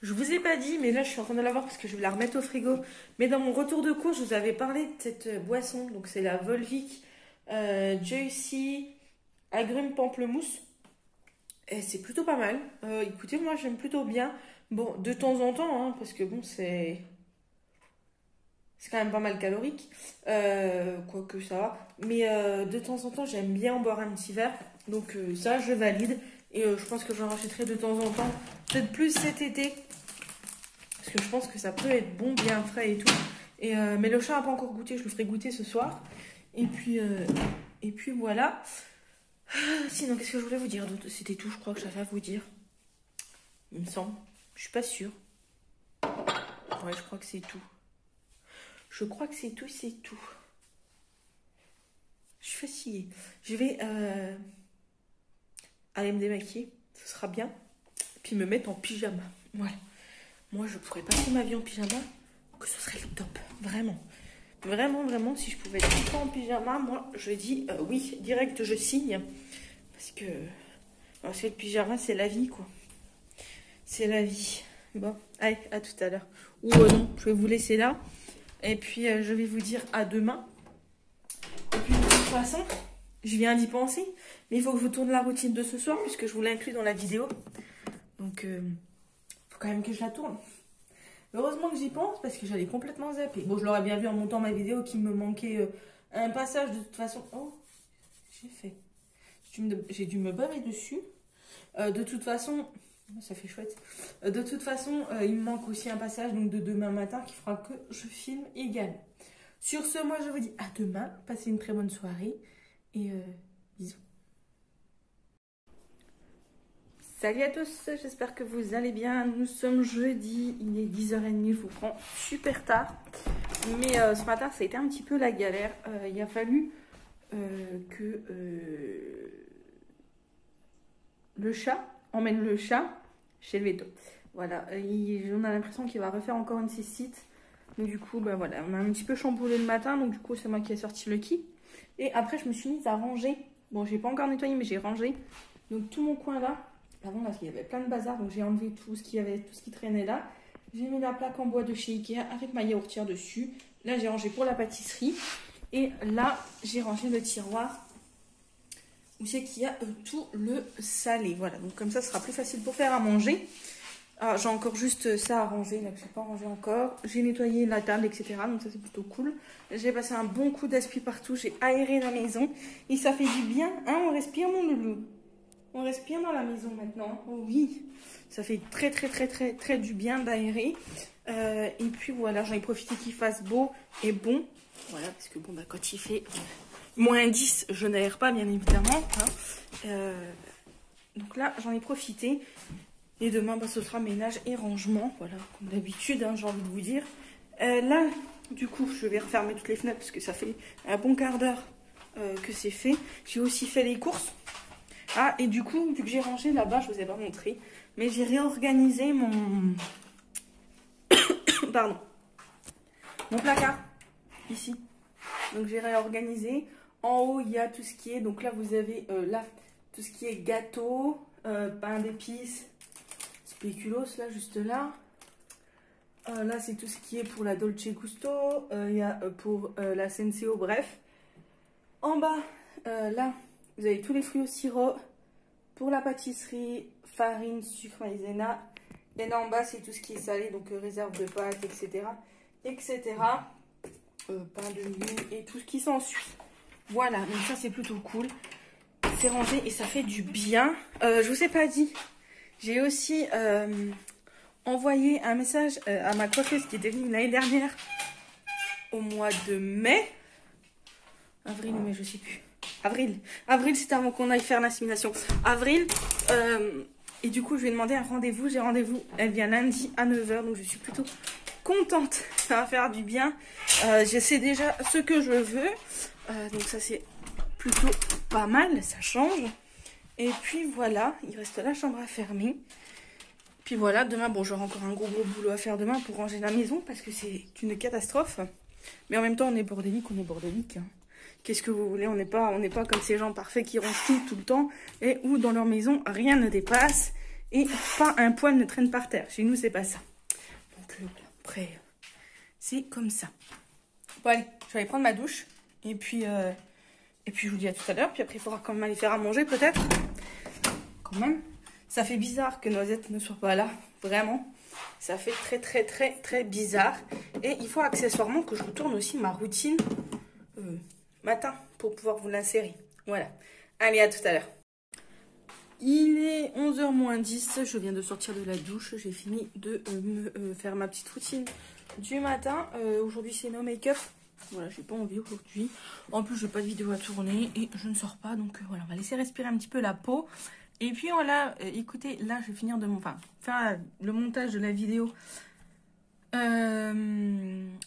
Je vous ai pas dit, mais là je suis en train de la voir parce que je vais la remettre au frigo. Mais dans mon retour de course, je vous avais parlé de cette boisson. Donc c'est la Volvic Juicy Agrumes Pamplemousse. Et c'est plutôt pas mal. Écoutez, moi j'aime plutôt bien. Bon, de temps en temps, hein, parce que bon, c'est quand même pas mal calorique. Quoique ça va. Mais de temps en temps, j'aime bien en boire un petit verre. Donc ça, je valide. Et je pense que j'en rachèterai de temps en temps. Peut-être plus cet été. Parce que je pense que ça peut être bon, bien frais et tout. Mais le chat n'a pas encore goûté, je le ferai goûter ce soir. Et puis voilà. Sinon, qu'est-ce que je voulais vous dire d'autre? C'était tout, je crois que j'avais à vous dire. Il me semble. Je suis pas sûre. Ouais, je crois que c'est tout. Je crois que c'est tout, c'est tout. Je suis fatiguée. Je vais aller me démaquiller. Ce sera bien. Puis me mettre en pyjama. Voilà. Moi, je pourrais passer ma vie en pyjama. Que ce serait le top. Vraiment. Vraiment, vraiment, si je pouvais être tout le temps en pyjama, moi, je dis oui, direct, je signe. Parce que le pyjama, c'est la vie, quoi. C'est la vie. Bon, allez, à tout à l'heure. Ou non, je vais vous laisser là. Et puis, je vais vous dire à demain. Et puis, de toute façon, je viens d'y penser. Mais il faut que je vous tourne la routine de ce soir, puisque je vous l'ai inclus dans la vidéo. Donc, faut quand même que je la tourne. Heureusement que j'y pense, parce que j'allais complètement zapper. Bon, je l'aurais bien vu en montant ma vidéo qu'il me manquait un passage de toute façon. Oh, j'ai fait. J'ai dû me bâmer dessus. De toute façon, ça fait chouette. De toute façon, il me manque aussi un passage donc de demain matin qui fera que je filme également. Sur ce, moi, je vous dis à demain. Passez une très bonne soirée. Et bisous. Salut à tous, j'espère que vous allez bien. Nous sommes jeudi, il est 10h30, je vous prends super tard. Mais ce matin, ça a été un petit peu la galère. Il a fallu que le chat emmène le chat chez le veto. Voilà, on a l'impression qu'il va refaire encore une cystite. Donc du coup, bah voilà, on a un petit peu chamboulé le matin. Donc du coup, c'est moi qui ai sorti le kit. Et après, je me suis mise à ranger. Bon, j'ai pas encore nettoyé, mais j'ai rangé. Donc tout mon coin là. Avant, là, il y avait plein de bazar, donc j'ai enlevé tout ce qui traînait là. J'ai mis la plaque en bois de chez Ikea avec ma yaourtière dessus. Là, j'ai rangé pour la pâtisserie. Et là, j'ai rangé le tiroir où c'est qu'il y a tout le salé. Voilà, donc comme ça, ce sera plus facile pour faire à manger. Alors, j'ai encore juste ça à ranger, là, que je n'ai pas rangé encore. J'ai nettoyé la table, etc. Donc ça, c'est plutôt cool. J'ai passé un bon coup d'aspi partout. J'ai aéré la maison. Et ça fait du bien, hein, on respire, mon loulou. On respire dans la maison maintenant. Oh oui, ça fait très du bien d'aérer. Et puis voilà, j'en ai profité qu'il fasse beau et bon. Voilà, parce que bon, bah, quand il fait moins 10, je n'aère pas, bien évidemment. Hein. Donc là, j'en ai profité. Et demain, bah, ce sera ménage et rangement. Voilà, comme d'habitude, hein, j'ai envie de vous dire. Là, du coup, je vais refermer toutes les fenêtres parce que ça fait un bon quart d'heure que c'est fait. J'ai aussi fait les courses. Ah, et du coup, vu que j'ai rangé là-bas, je ne vous ai pas montré, mais j'ai réorganisé mon... Pardon. Mon placard, ici. Donc, j'ai réorganisé. En haut, il y a tout ce qui est... Donc là, vous avez là, tout ce qui est gâteau, pain d'épices, spéculoos, là, juste là. Là, c'est tout ce qui est pour la Dolce Gusto. Il y a pour la Senseo, bref. En bas, là... Vous avez tous les fruits au sirop. Pour la pâtisserie, farine, sucre, maïzena. Et là en bas, c'est tout ce qui est salé, donc réserve de pâtes, etc. Etc. Pain de mie et tout ce qui s'ensuit. Voilà, donc ça c'est plutôt cool. C'est rangé et ça fait du bien. Je vous ai pas dit, j'ai aussi envoyé un message à ma coiffeuse qui était venue l'année dernière au mois de mai. Avril ou mai, je sais plus. Avril, c'était avant qu'on aille faire l'insémination. Avril, et du coup, je lui ai demandé un rendez-vous. J'ai rendez-vous, elle vient lundi à 9 h, donc je suis plutôt contente. Ça va faire du bien. Je sais déjà ce que je veux. Donc ça, c'est plutôt pas mal, ça change. Et puis voilà, il reste la chambre à fermer. Puis voilà, demain, bon, j'aurai encore un gros boulot à faire demain pour ranger la maison parce que c'est une catastrophe. Mais en même temps, on est bordélique. Hein. Qu'est-ce que vous voulez, on n'est pas comme ces gens parfaits qui rangent tout le temps et où dans leur maison rien ne dépasse et pas un poil ne traîne par terre. Chez nous, c'est pas ça. Donc après, c'est comme ça. Bon allez, je vais aller prendre ma douche et puis je vous dis à tout à l'heure. Puis après, il faudra quand même aller faire à manger peut-être. Quand même, ça fait bizarre que Noisette ne soit pas là, vraiment. Ça fait très bizarre. Et il faut accessoirement que je retourne aussi ma routine matin pour pouvoir vous l'insérer. Voilà. Allez, à tout à l'heure. Il est 11 h moins 10. Je viens de sortir de la douche. J'ai fini de me faire ma petite routine du matin. Aujourd'hui c'est no make-up. Voilà, j'ai pas envie aujourd'hui. En plus, j'ai pas de vidéo à tourner et je ne sors pas. Donc voilà, on va laisser respirer un petit peu la peau. Et puis voilà, écoutez, là je vais finir de faire le montage de la vidéo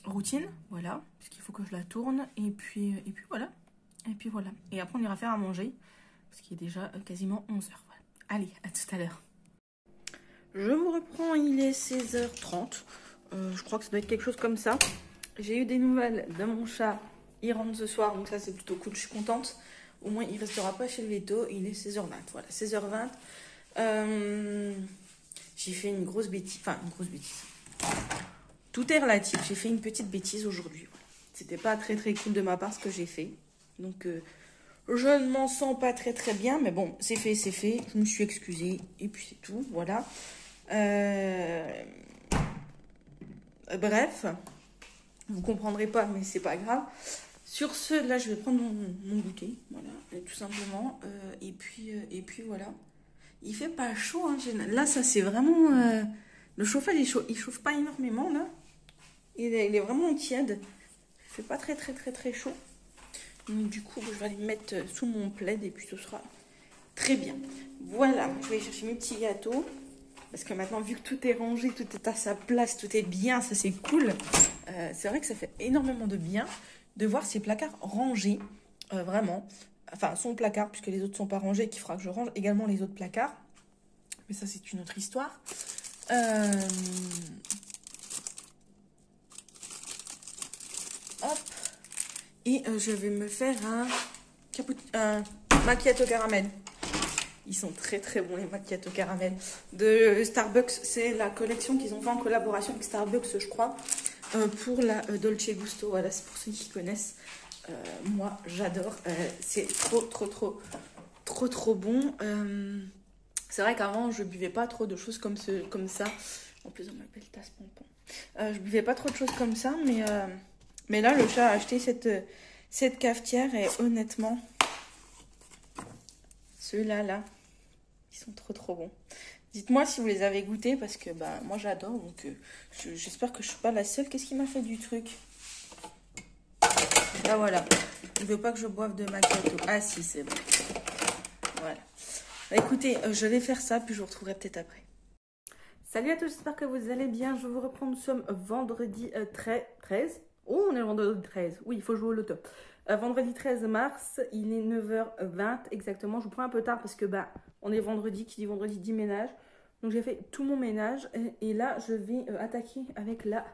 routine. Voilà, parce qu'il faut que je la tourne. Et puis voilà. Et puis voilà. Et après, on ira faire à manger. Parce qu'il est déjà quasiment 11 h. Voilà. Allez, à tout à l'heure. Je vous reprends, il est 16h30. Je crois que ça doit être quelque chose comme ça. J'ai eu des nouvelles de mon chat. Il rentre ce soir, donc ça c'est plutôt cool, je suis contente. Au moins il restera pas chez le veto. Il est 16h20. Voilà, 16h20. J'ai fait une grosse bêtise. Enfin, une grosse bêtise. Tout est relatif. J'ai fait une petite bêtise aujourd'hui. Voilà. C'était pas très très cool de ma part ce que j'ai fait. Donc je ne m'en sens pas très très bien. Mais bon, c'est fait, c'est fait. Je me suis excusée. Et puis c'est tout. Voilà. Bref. Vous comprendrez pas, mais c'est pas grave. Sur ce, là, je vais prendre mon goûter, voilà, tout simplement. Et puis voilà. Il fait pas chaud, hein. Là, ça c'est vraiment le chauffage. Il chauffe pas énormément là. Il est vraiment tiède. Il fait pas très chaud. Donc du coup, je vais aller me mettre sous mon plaid et puis ce sera très bien. Voilà, je vais aller chercher mes petits gâteaux. Parce que maintenant, vu que tout est rangé, tout est à sa place, tout est bien, ça c'est cool. C'est vrai que ça fait énormément de bien de voir ces placards rangés, vraiment. Enfin, son placard, puisque les autres ne sont pas rangés, qu'il fera que je range également les autres placards. Mais ça, c'est une autre histoire. Hop. Et je vais me faire un macchiato caramel. Ils sont très très bons les macchiato caramel de Starbucks. C'est la collection qu'ils ont fait en collaboration avec Starbucks, je crois, pour la Dolce Gusto. Voilà, c'est pour ceux qui connaissent. Moi, j'adore. C'est trop bon. C'est vrai qu'avant, je buvais pas trop de choses comme ça. En plus, on m'appelle tasse pompon. Je buvais pas trop de choses comme ça, mais là, le chat a acheté cette cafetière et honnêtement, ceux-là, ils sont trop bons. Dites-moi si vous les avez goûtés parce que moi j'adore. Donc j'espère que je suis pas la seule. Qu'est-ce qui m'a fait du truc? Là voilà. Il veut pas que je boive de macchiato. Ah si, c'est bon. Voilà. Écoutez, je vais faire ça puis je vous retrouverai peut-être après. Salut à tous, j'espère que vous allez bien. Je vous reprends. Nous sommes vendredi 13. Oh, on est le vendredi 13. Oui, il faut jouer au loto. Vendredi 13 mars, il est 9h20 exactement. Je vous prends un peu tard parce que on est vendredi, qui dit vendredi dit ménage. Donc j'ai fait tout mon ménage et là je vais attaquer avec la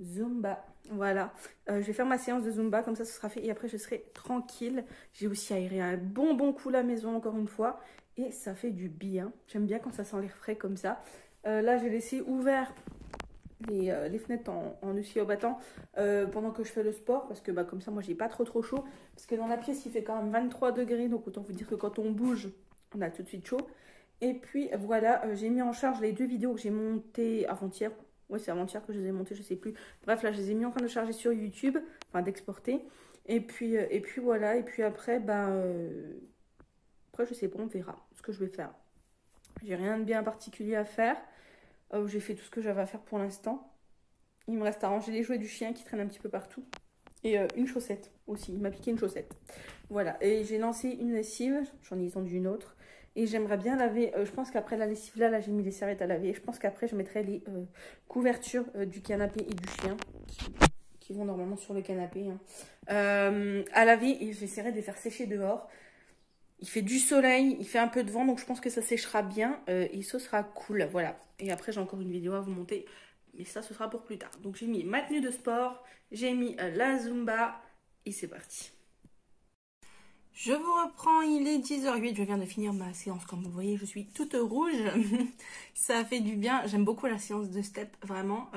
Zumba. Voilà, je vais faire ma séance de Zumba, comme ça ce sera fait et après je serai tranquille. J'ai aussi aéré un bon coup la maison encore une fois et ça fait du bien. J'aime bien quand ça sent l'air frais comme ça. Là j'ai laissé ouvert les fenêtres en oscillant au battant pendant que je fais le sport parce que comme ça moi j'ai pas trop chaud parce que dans la pièce il fait quand même 23 degrés donc autant vous dire que quand on bouge on a tout de suite chaud. Et puis voilà, j'ai mis en charge les 2 vidéos que j'ai montées avant-hier. Ouais, c'est avant-hier que je les ai montées, je sais plus. Bref, là je les ai mis en train de charger sur YouTube, enfin d'exporter. Et puis voilà, et puis après après je sais pas, on verra ce que je vais faire. J'ai rien de bien particulier à faire. J'ai fait tout ce que j'avais à faire pour l'instant. Il me reste à ranger les jouets du chien qui traînent un petit peu partout. Et une chaussette aussi. Il m'a piqué une chaussette. Voilà. Et j'ai lancé une lessive. J'en ai tendu une autre. Et j'aimerais bien laver. Je pense qu'après la lessive là j'ai mis les serviettes à laver. Je pense qu'après je mettrai les couvertures du canapé et du chien. Qui vont normalement sur le canapé. À laver. Et j'essaierai de les faire sécher dehors. Il fait du soleil, il fait un peu de vent, donc je pense que ça séchera bien et ce sera cool, voilà. Et après, j'ai encore une vidéo à vous monter, mais ça, ce sera pour plus tard. Donc, j'ai mis ma tenue de sport, j'ai mis la Zumba et c'est parti. Je vous reprends, il est 10h08, je viens de finir ma séance. Comme vous voyez, je suis toute rouge. Ça fait du bien, j'aime beaucoup la séance de step, vraiment.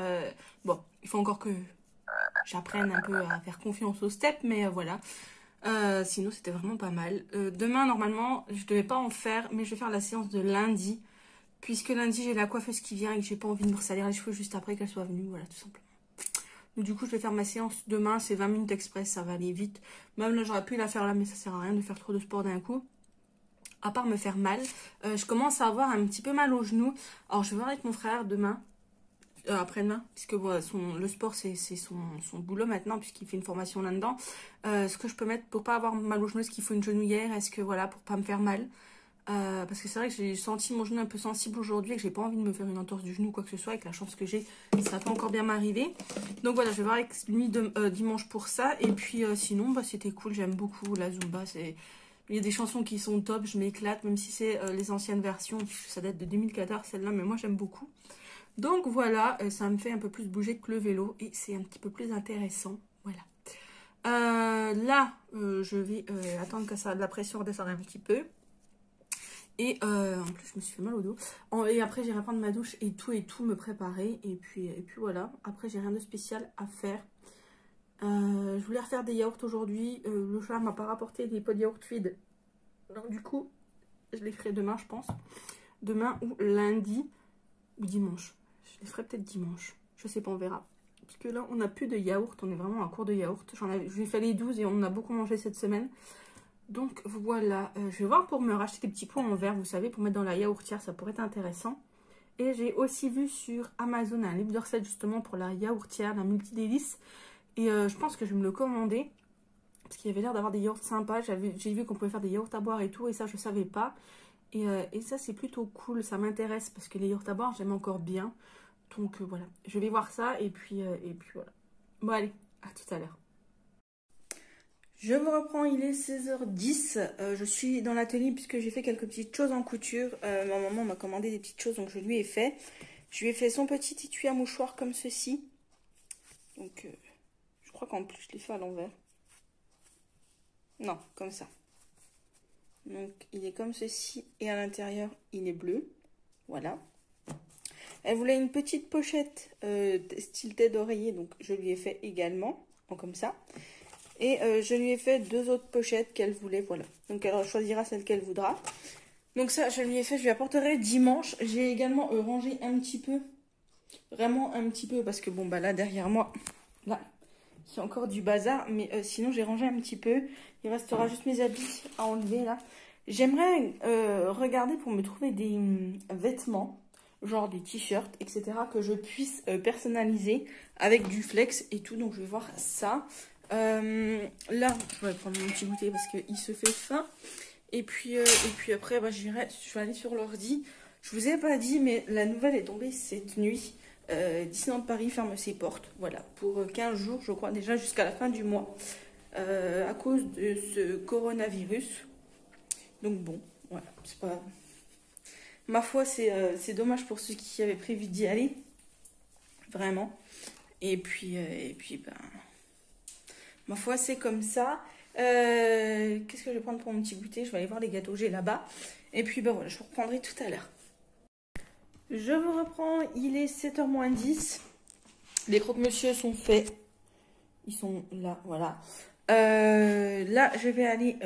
Bon, il faut encore que j'apprenne un peu à faire confiance au step, mais voilà. Sinon c'était vraiment pas mal. Demain normalement je devais pas en faire, mais je vais faire la séance de lundi puisque lundi j'ai la coiffeuse qui vient et que j'ai pas envie de me ressalir les cheveux juste après qu'elle soit venue, voilà, tout simplement. Donc du coup je vais faire ma séance demain, c'est 20 minutes express, ça va aller vite. Même là j'aurais pu la faire là, mais ça sert à rien de faire trop de sport d'un coup, à part me faire mal. Je commence à avoir un petit peu mal au genou, alors je vais voir avec mon frère demain après-demain, puisque voilà, le sport c'est son boulot maintenant, puisqu'il fait une formation là-dedans. Ce que je peux mettre pour pas avoir mal aux genoux, est-ce qu'il faut une genouillère, est-ce que voilà, pour pas me faire mal. Parce que c'est vrai que j'ai senti mon genou un peu sensible aujourd'hui et que j'ai pas envie de me faire une entorse du genou ou quoi que ce soit, avec la chance que j'ai, ça va pas encore bien m'arriver. Donc voilà, je vais voir avec lui dimanche pour ça. Et puis sinon, bah, c'était cool, j'aime beaucoup la Zumba. Il y a des chansons qui sont top, je m'éclate, même si c'est les anciennes versions, puisque ça date de 2014 celle-là, mais moi j'aime beaucoup. Donc voilà, ça me fait un peu plus bouger que le vélo et c'est un petit peu plus intéressant. Voilà. Là, je vais attendre que la pression redescende un petit peu. Et en plus, je me suis fait mal au dos. Et après, j'irai prendre ma douche et tout, me préparer. Et puis voilà. Après, j'ai rien de spécial à faire. Je voulais refaire des yaourts aujourd'hui. Le chat m'a pas rapporté des pots de yaourt vide. Donc du coup, je les ferai demain, je pense. Demain ou lundi ou dimanche. Je les ferai peut-être dimanche. Je sais pas, on verra. Parce que là, on n'a plus de yaourt. On est vraiment à court de yaourt. J'ai fait les 12 et on en a beaucoup mangé cette semaine. Donc voilà, je vais voir pour me racheter des petits pots en verre, vous savez, pour mettre dans la yaourtière, ça pourrait être intéressant. Et j'ai aussi vu sur Amazon un livre de recettes justement pour la yaourtière, la multi-délice. Et je pense que je vais me le commander, parce qu'il avait l'air d'avoir des yaourts sympas. J'ai vu qu'on pouvait faire des yaourts à boire et tout, et ça je savais pas. Et ça c'est plutôt cool, ça m'intéresse, parce que les yaourts à boire j'aime encore bien. Donc voilà, je vais voir ça, et puis voilà. Bon allez, à tout à l'heure. Je me reprends, il est 16h10, je suis dans l'atelier puisque j'ai fait quelques petites choses en couture. Ma maman m'a commandé des petites choses donc je lui ai fait. Je lui ai fait son petit étui à mouchoir comme ceci. Donc je crois qu'en plus je l'ai fait à l'envers. Non, comme ça. Donc il est comme ceci et à l'intérieur il est bleu. Voilà. Elle voulait une petite pochette style tête d'oreiller donc je lui ai fait également en comme ça. Et je lui ai fait 2 autres pochettes qu'elle voulait, voilà. Donc elle choisira celle qu'elle voudra. Donc ça, je lui ai fait, je lui apporterai dimanche. J'ai également rangé un petit peu, vraiment un petit peu, parce que bon, bah là, derrière moi, là, il y a encore du bazar. Mais sinon, j'ai rangé un petit peu. Il restera juste mes habits à enlever, là. J'aimerais regarder pour me trouver des vêtements, genre des t-shirts, etc., que je puisse personnaliser avec du flex et tout. Donc je vais voir ça. Là, je vais prendre mon petit goûter parce qu'il se fait faim. Et puis après, bah, je vais aller sur l'ordi. Je vous ai pas dit, mais la nouvelle est tombée cette nuit. Disneyland Paris ferme ses portes. Voilà, pour 15 jours, je crois, déjà jusqu'à la fin du mois. À cause de ce coronavirus. Donc bon, voilà, c'est pas... Ma foi, c'est dommage pour ceux qui avaient prévu d'y aller. Vraiment. Et puis ben... Ma foi, c'est comme ça. Qu'est-ce que je vais prendre pour mon petit goûter? Je vais aller voir les gâteaux que j'ai là-bas. Et puis, ben voilà, je vous reprendrai tout à l'heure. Je vous reprends, il est 7h moins 10. Les croque-monsieur sont faits. Ils sont là, voilà. Là, je vais aller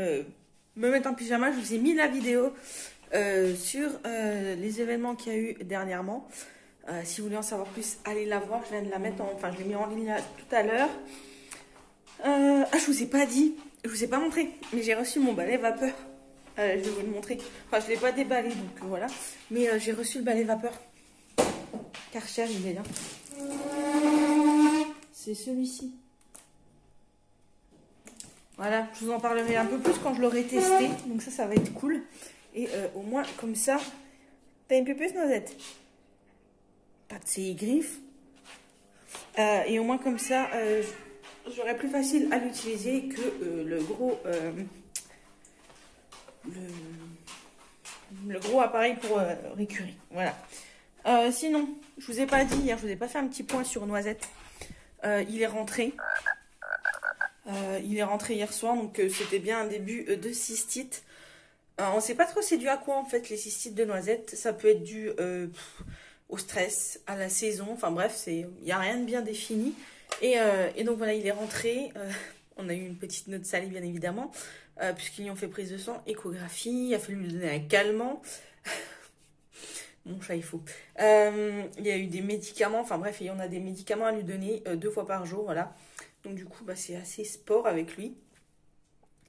me mettre en pyjama. Je vous ai mis la vidéo sur les événements qu'il y a eu dernièrement. Si vous voulez en savoir plus, allez la voir. Je viens de la mettre je l'ai mis en ligne là, tout à l'heure. Je vous ai pas dit, je vous ai pas montré, mais j'ai reçu mon balai vapeur. Je vais vous le montrer. Enfin, je l'ai pas déballé, donc voilà. Mais j'ai reçu le balai vapeur. Karcher, il est là. C'est celui-ci. Voilà, je vous en parlerai un peu plus quand je l'aurai testé. Donc ça va être cool. Et au moins, comme ça, t'as une pupus, Noisette? Pas de ses griffes. Et au moins, comme ça... j'aurais plus facile à l'utiliser que le gros appareil pour récurer. Voilà. Sinon, je vous ai pas dit hier, je vous ai pas fait un petit point sur Noisette. Il est rentré. Il est rentré hier soir, donc c'était bien un début de cystite. On sait pas trop c'est dû à quoi en fait les cystites de Noisette. Ça peut être dû au stress, à la saison. Enfin bref, il n'y a rien de bien défini. Et donc voilà, il est rentré. On a eu une petite note salée, bien évidemment, puisqu'ils lui ont fait prise de sang, échographie. Il a fallu lui donner un calmant. Mon chat, il faut. Il y a eu des médicaments. Enfin bref, on a des médicaments à lui donner 2 fois par jour. Voilà. Donc du coup, bah, c'est assez sport avec lui.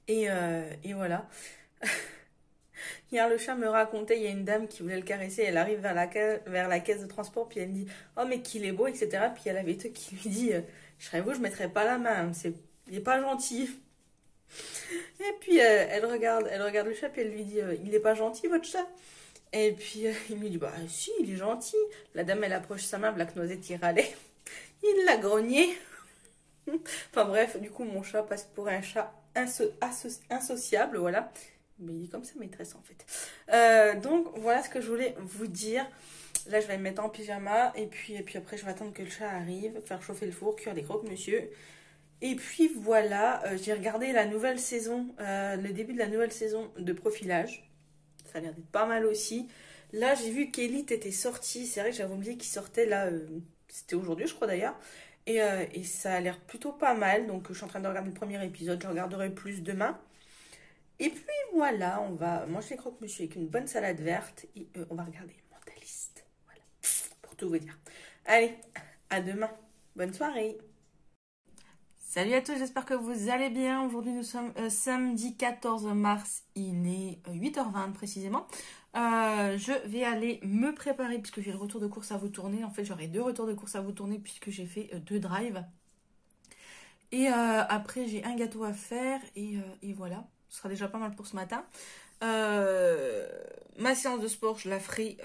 Et voilà. Hier, le chat me racontait, il y a une dame qui voulait le caresser, elle arrive vers la caisse de transport, puis elle me dit, oh mais qu'il est beau, etc. Puis il y a la véto qui lui dit, je serais vous, je mettrais pas la main, il est pas gentil. Et puis elle regarde le chat, puis elle lui dit, il est pas gentil votre chat? Et puis il lui dit, bah si, il est gentil. La dame, elle approche sa main, Black Noisette, il râlait. Il l'a grogné. Enfin bref, du coup, mon chat passe pour un chat insociable, voilà. Mais il est comme sa maîtresse en fait. Donc voilà ce que je voulais vous dire. Là, je vais me mettre en pyjama et puis après, je vais attendre que le chat arrive, faire chauffer le four, cuire des croque-monsieur. Et puis voilà, j'ai regardé la nouvelle saison, le début de la nouvelle saison de Profilage. Ça a l'air d'être pas mal aussi. Là, j'ai vu qu'Elite était sortie. C'est vrai que j'avais oublié qu'il sortait là. C'était aujourd'hui, je crois d'ailleurs. Et ça a l'air plutôt pas mal. Donc, je suis en train de regarder le premier épisode. Je regarderai plus demain. Et puis voilà, on va manger les croque-monsieur avec une bonne salade verte. Et on va regarder Mentaliste. Voilà, pour tout vous dire. Allez, à demain. Bonne soirée. Salut à tous, j'espère que vous allez bien. Aujourd'hui, nous sommes samedi 14 mars. Il est 8h20 précisément. Je vais aller me préparer puisque j'ai le retour de course à vous tourner. En fait, j'aurai 2 retours de course à vous tourner puisque j'ai fait 2 drives. Et après, j'ai un gâteau à faire et voilà. Ce sera déjà pas mal pour ce matin. Ma séance de sport, je la ferai,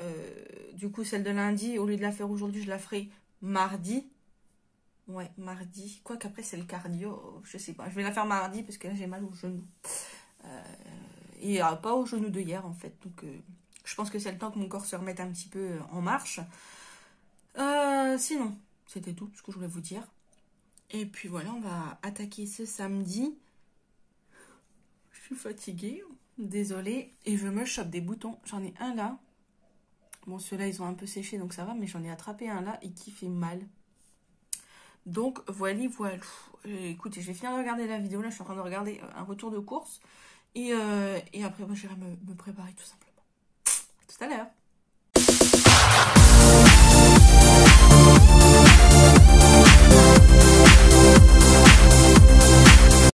du coup, celle de lundi. Au lieu de la faire aujourd'hui, je la ferai mardi. Ouais, mardi. Quoi qu'après, c'est le cardio. Je sais pas. Je vais la faire mardi parce que là, j'ai mal au genou. Et pas au genou de hier, en fait. Donc, je pense que c'est le temps que mon corps se remette un petit peu en marche. Sinon, c'était tout ce que je voulais vous dire. Et puis voilà, on va attaquer ce samedi. Je suis fatiguée. Désolée. Et je me chope des boutons. J'en ai un là. Bon, ceux-là, ils ont un peu séché, donc ça va. Mais j'en ai attrapé un là et qui fait mal. Donc, voilà. Écoutez, je vais finir de regarder la vidéo. Là, je suis en train de regarder un retour de course. Et après, moi, j'irai me préparer tout simplement. À tout à l'heure.